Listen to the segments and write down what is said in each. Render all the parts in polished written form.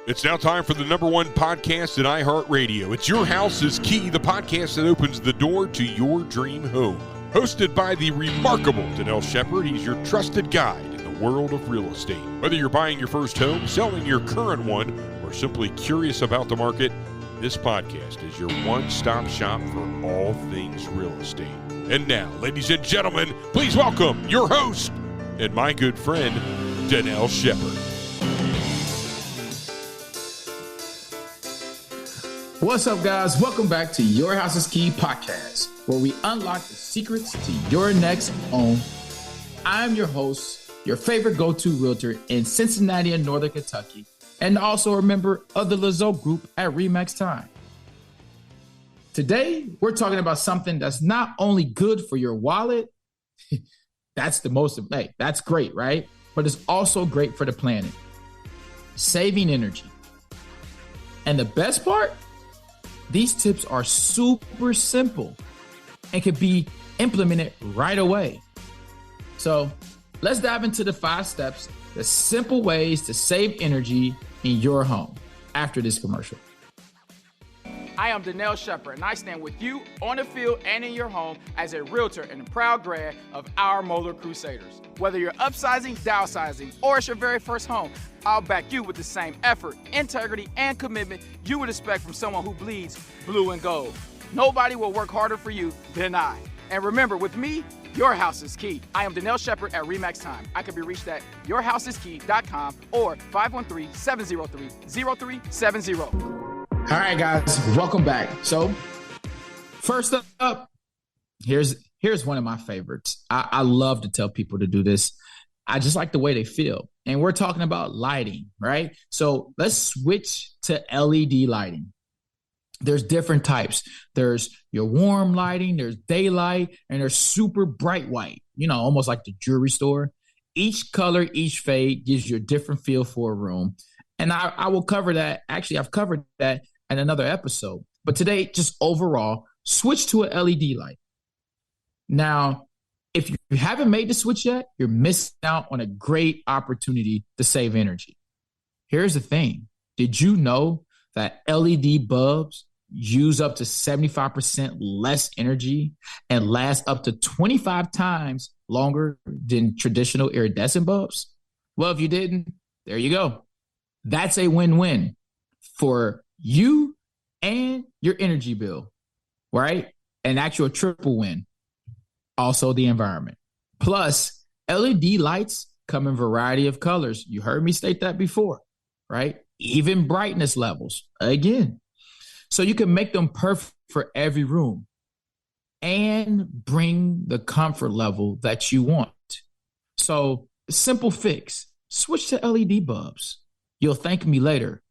It's now time for the #1 podcast at iHeartRadio. It's Your House is Key, the podcast that opens the door to your dream home. Hosted by the remarkable Dannel Shepard, he's your trusted guide in the world of real estate. Whether you're buying your first home, selling your current one, or simply curious about the market, this podcast is your one-stop shop for all things real estate. And now, ladies and gentlemen, please welcome your host and my good friend, Dannel Shepard. What's up, guys? Welcome back to Your House is Key podcast, where we unlock the secrets to your next home. I'm your host, your favorite go-to realtor in Cincinnati and Northern Kentucky, and also a member of the Lazo Group at Remax Time. Today, we're talking about something that's not only good for your wallet, that's great, right? But it's also great for the planet. Saving energy. And the best part? These tips are super simple and can be implemented right away. So let's dive into the 5 steps, the simple ways to save energy in your home after this commercial. I am Dannel Shepard, and I stand with you on the field and in your home as a realtor and a proud grad of our Moeller Crusaders. Whether you're upsizing, downsizing, or it's your very first home, I'll back you with the same effort, integrity, and commitment you would expect from someone who bleeds blue and gold. Nobody will work harder for you than I. And remember, with me, your house is key. I am Dannel Shepard at Remax Time. I can be reached at yourhouseiskey.com or 513-703-0370. All right, guys, welcome back. So first up, here's one of my favorites. I love to tell people to do this. I just like the way they feel. And we're talking about lighting, right? So let's switch to LED lighting. There's different types. There's your warm lighting, there's daylight, and there's super bright white, almost like the jewelry store. Each color, each fade gives you a different feel for a room. And I will cover that. Actually, I've covered that in another episode. But today, just overall, switch to an LED light. Now, if you haven't made the switch yet, you're missing out on a great opportunity to save energy. Here's the thing. Did you know that LED bulbs use up to 75% less energy and last up to 25 times longer than traditional iridescent bulbs? Well, if you didn't, there you go. That's a win-win for you and your energy bill, right? An actual triple win. Also the environment. Plus, LED lights come in a variety of colors. You heard me state that before, right? Even brightness levels, again. So you can make them perfect for every room and bring the comfort level that you want. So, simple fix. Switch to LED bulbs. You'll thank me later.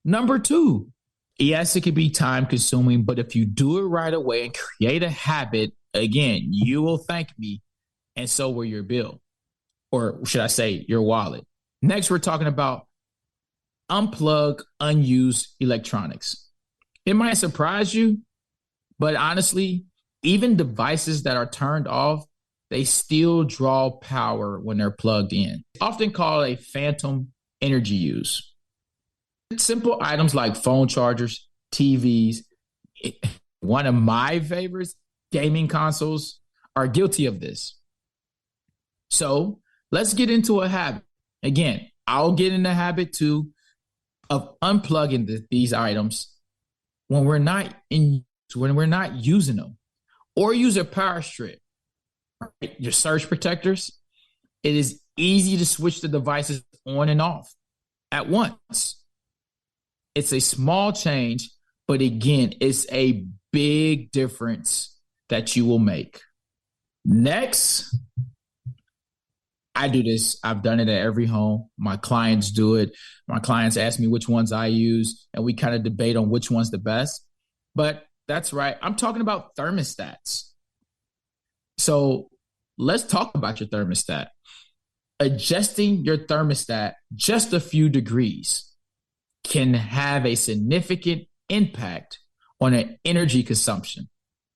Number 2, yes, it can be time consuming, but if you do it right away and create a habit, again, you will thank me, and so will your bill, or should I say your wallet. Next, we're talking about unplug unused electronics. It might surprise you, but honestly, even devices that are turned off, they still draw power when they're plugged in. It's often called a phantom energy use. Simple items like phone chargers, TVs, one of my favorites, gaming consoles, are guilty of this. So let's get into a habit. Again, I'll get in the habit too of unplugging these items when we're not using them, or use a power strip. Right? Your surge protectors. It is easy to switch the devices on and off at once. It's a small change, but again, it's a big difference that you will make. Next, I do this. I've done it at every home. My clients do it. My clients ask me which ones I use, and we kind of debate on which one's the best. But that's right. I'm talking about thermostats. So let's talk about your thermostat. Adjusting your thermostat just a few degrees can have a significant impact on an energy consumption,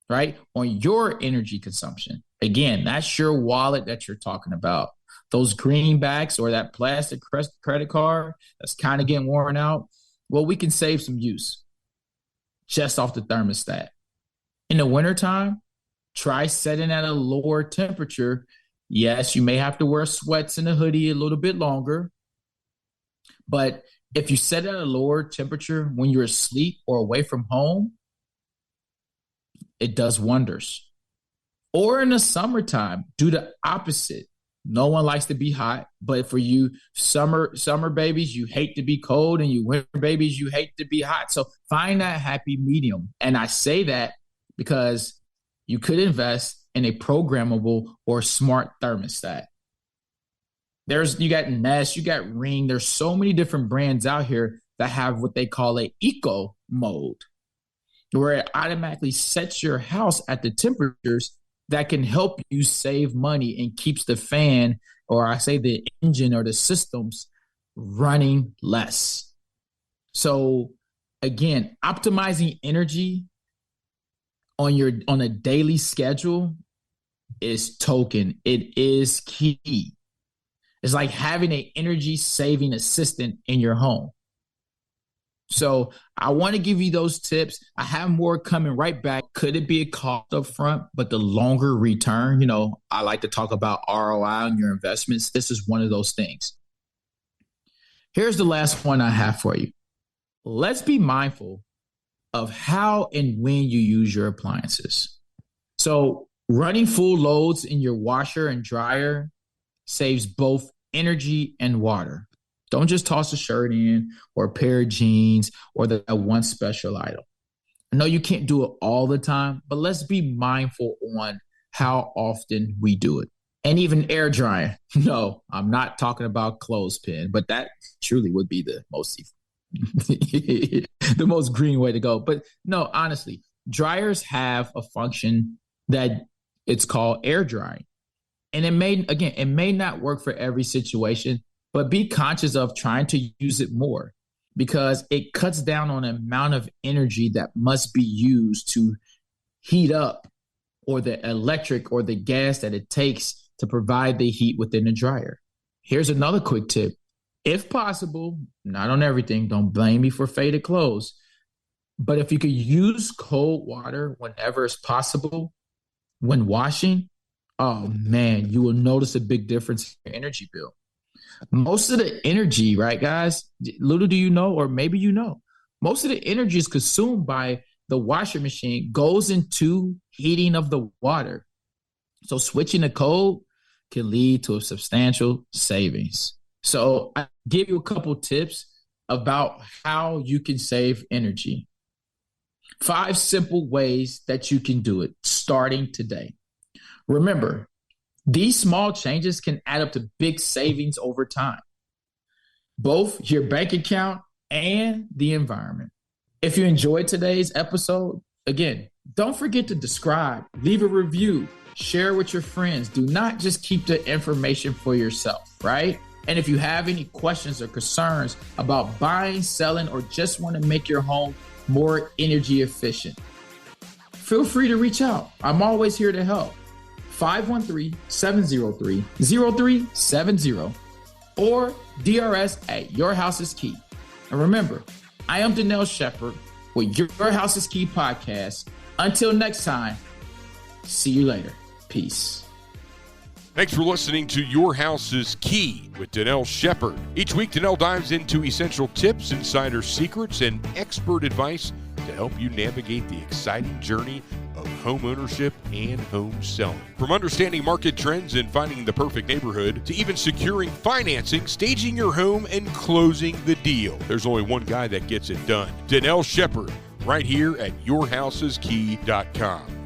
right? On your energy consumption. Again, that's your wallet that you're talking about. those greenbacks or that plastic credit card that's kind of getting worn out, well, we can save some use just off the thermostat. In the wintertime, try setting at a lower temperature. Yes, you may have to wear sweats and a hoodie a little bit longer, but if you set it at a lower temperature when you're asleep or away from home, it does wonders. Or in the summertime, do the opposite. No one likes to be hot, but for you summer babies, you hate to be cold, and you winter babies, you hate to be hot. So find that happy medium. And I say that because you could invest in a programmable or smart thermostat. You got Nest, you got Ring. There's so many different brands out here that have what they call a eco mode, where it automatically sets your house at the temperatures that can help you save money and keeps the fan, or I say the engine or the systems, running less. So again, optimizing energy on a daily schedule is token. It is key. It's like having an energy saving assistant in your home. So I want to give you those tips. I have more coming right back. Could it be a cost up front, but the longer return? I like to talk about ROI on your investments. This is one of those things. Here's the last one I have for you. Let's be mindful of how and when you use your appliances. So running full loads in your washer and dryer saves both energy and water. Don't just toss a shirt in or a pair of jeans or that one special item. I know you can't do it all the time, but let's be mindful on how often we do it. And even air drying. No, I'm not talking about clothespin, but that truly would be the most the most green way to go. But no, honestly, dryers have a function that it's called air drying. And it may not work for every situation, but be conscious of trying to use it more, because it cuts down on the amount of energy that must be used to heat up, or the electric or the gas that it takes to provide the heat within the dryer. Here's another quick tip. If possible, not on everything, don't blame me for faded clothes, but if you could use cold water whenever it's possible when washing, oh man, you will notice a big difference in your energy bill. Most of the energy, right, guys? Little do you know, or maybe you know, most of the energy is consumed by the washer machine, goes into heating of the water. So switching to cold can lead to a substantial savings. So I give you a couple tips about how you can save energy. 5 simple ways that you can do it starting today. Remember, these small changes can add up to big savings over time, both your bank account and the environment. If you enjoyed today's episode, again, don't forget to subscribe, leave a review, share with your friends. Do not just keep the information for yourself, right? And if you have any questions or concerns about buying, selling, or just want to make your home more energy efficient, feel free to reach out. I'm always here to help. 513-703-0370 or drs@yourhouseiskey. And remember, I am Dannel Shepard with Your House is Key podcast. Until next time, see you later. Peace. Thanks for listening to Your House is Key with Dannel Shepard. Each week, Dannel dives into essential tips, insider secrets, and expert advice to help you navigate the exciting journey of home ownership and home selling. From understanding market trends and finding the perfect neighborhood to even securing financing, staging your home, and closing the deal, there's only one guy that gets it done. Dannel Shepard, right here at yourhouseiskey.com.